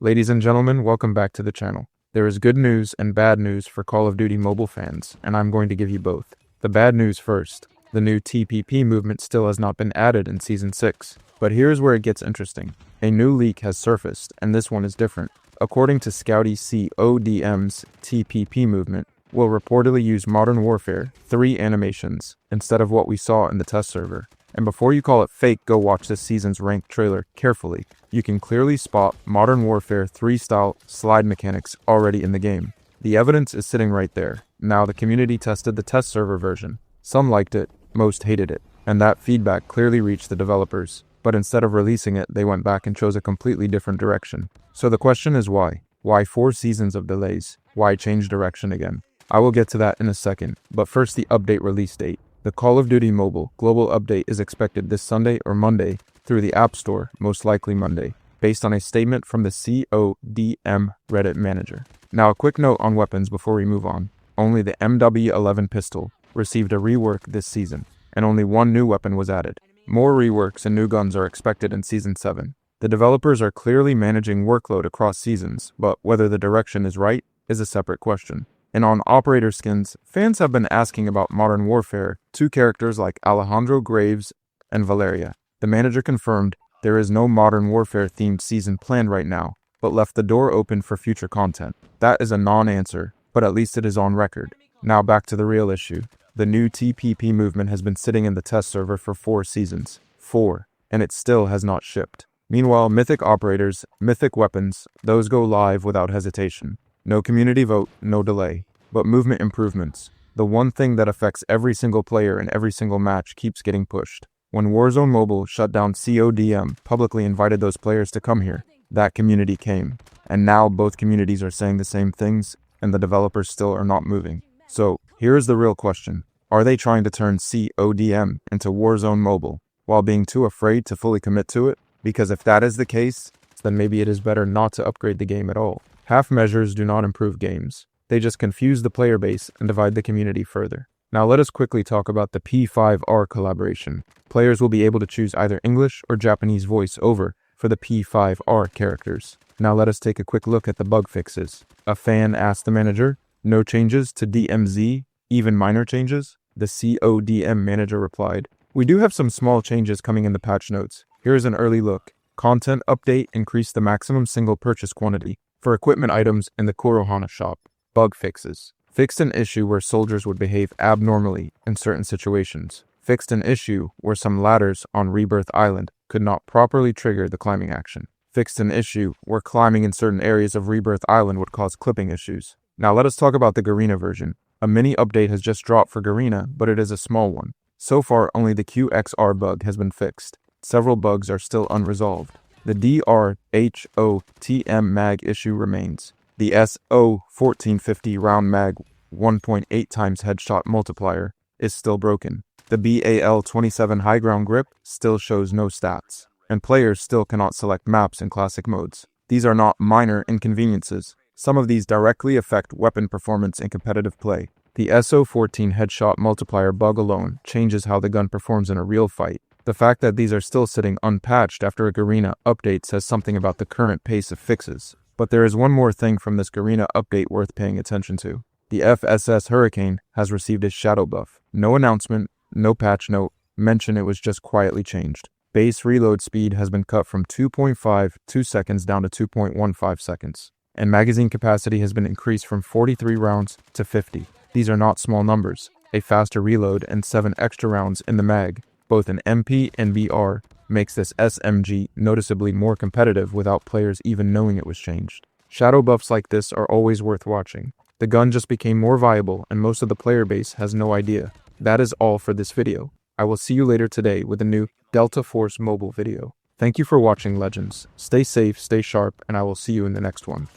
Ladies and gentlemen, welcome back to the channel. There is good news and bad news for Call of Duty mobile fans, and I'm going to give you both. The bad news first. The new TPP movement still has not been added in Season 6. But here's where it gets interesting. A new leak has surfaced, and this one is different. According to Scouty, CODM's TPP movement will reportedly use Modern Warfare 3 animations instead of what we saw in the test server. And before you call it fake, go watch this season's ranked trailer carefully. You can clearly spot Modern Warfare 3 style slide mechanics already in the game. The evidence is sitting right there. Now the community tested the test server version. Some liked it, most hated it, and that feedback clearly reached the developers. But instead of releasing it, they went back and chose a completely different direction. So the question is why? Why 4 seasons of delays? Why change direction again? I will get to that in a second, but first the update release date. The Call of Duty Mobile global update is expected this Sunday or Monday through the App Store, most likely Monday, based on a statement from the CODM Reddit manager. Now a quick note on weapons before we move on. Only the MW11 pistol received a rework this season, and only one new weapon was added. More reworks and new guns are expected in Season 7. The developers are clearly managing workload across seasons, but whether the direction is right is a separate question. And on Operator skins, fans have been asking about Modern Warfare 2 characters like Alejandro Graves and Valeria. The manager confirmed there is no Modern Warfare themed season planned right now, but left the door open for future content. That is a non-answer, but at least it is on record. Now back to the real issue. The new TPP movement has been sitting in the test server for 4 seasons. 4. And it still has not shipped. Meanwhile, Mythic Operators, Mythic Weapons, those go live without hesitation. No community vote, no delay. But movement improvements. The one thing that affects every single player in every single match keeps getting pushed. When Warzone Mobile shut down CODM, publicly invited those players to come here. That community came. And now both communities are saying the same things, and the developers still are not moving. So, here is the real question. Are they trying to turn CODM into Warzone Mobile, while being too afraid to fully commit to it? Because if that is the case, then maybe it is better not to upgrade the game at all. Half measures do not improve games. They just confuse the player base and divide the community further. Now let us quickly talk about the P5R collaboration. Players will be able to choose either English or Japanese voice over for the P5R characters. Now let us take a quick look at the bug fixes. A fan asked the manager, "No changes to DMZ, even minor changes?" The CODM manager replied, "We do have some small changes coming in the patch notes. Here is an early look. Content update increased the maximum single purchase quantity for equipment items in the Kurohana shop. Bug fixes. Fixed an issue where soldiers would behave abnormally in certain situations. Fixed an issue where some ladders on Rebirth Island could not properly trigger the climbing action. Fixed an issue where climbing in certain areas of Rebirth Island would cause clipping issues." Now let us talk about the Garena version. A mini update has just dropped for Garena, but it is a small one. So far, only the QXR bug has been fixed. Several bugs are still unresolved. The DRHOTM mag issue remains. The SO1450 round mag 1.8 times headshot multiplier is still broken. The BAL27 high ground grip still shows no stats, and players still cannot select maps in classic modes. These are not minor inconveniences. Some of these directly affect weapon performance in competitive play. The SO14 headshot multiplier bug alone changes how the gun performs in a real fight. The fact that these are still sitting unpatched after a Garena update says something about the current pace of fixes. But there is one more thing from this Garena update worth paying attention to. The FSS Hurricane has received a shadow buff. No announcement, no patch note, mention it was just quietly changed. Base reload speed has been cut from 2.52 seconds down to 2.15 seconds. And magazine capacity has been increased from 43 rounds to 50. These are not small numbers. A faster reload and 7 extra rounds in the mag, both in MP and BR, makes this SMG noticeably more competitive without players even knowing it was changed. Shadow buffs like this are always worth watching. The gun just became more viable and most of the player base has no idea. That is all for this video. I will see you later today with a new Delta Force mobile video. Thank you for watching, Legends. Stay safe, stay sharp, and I will see you in the next one.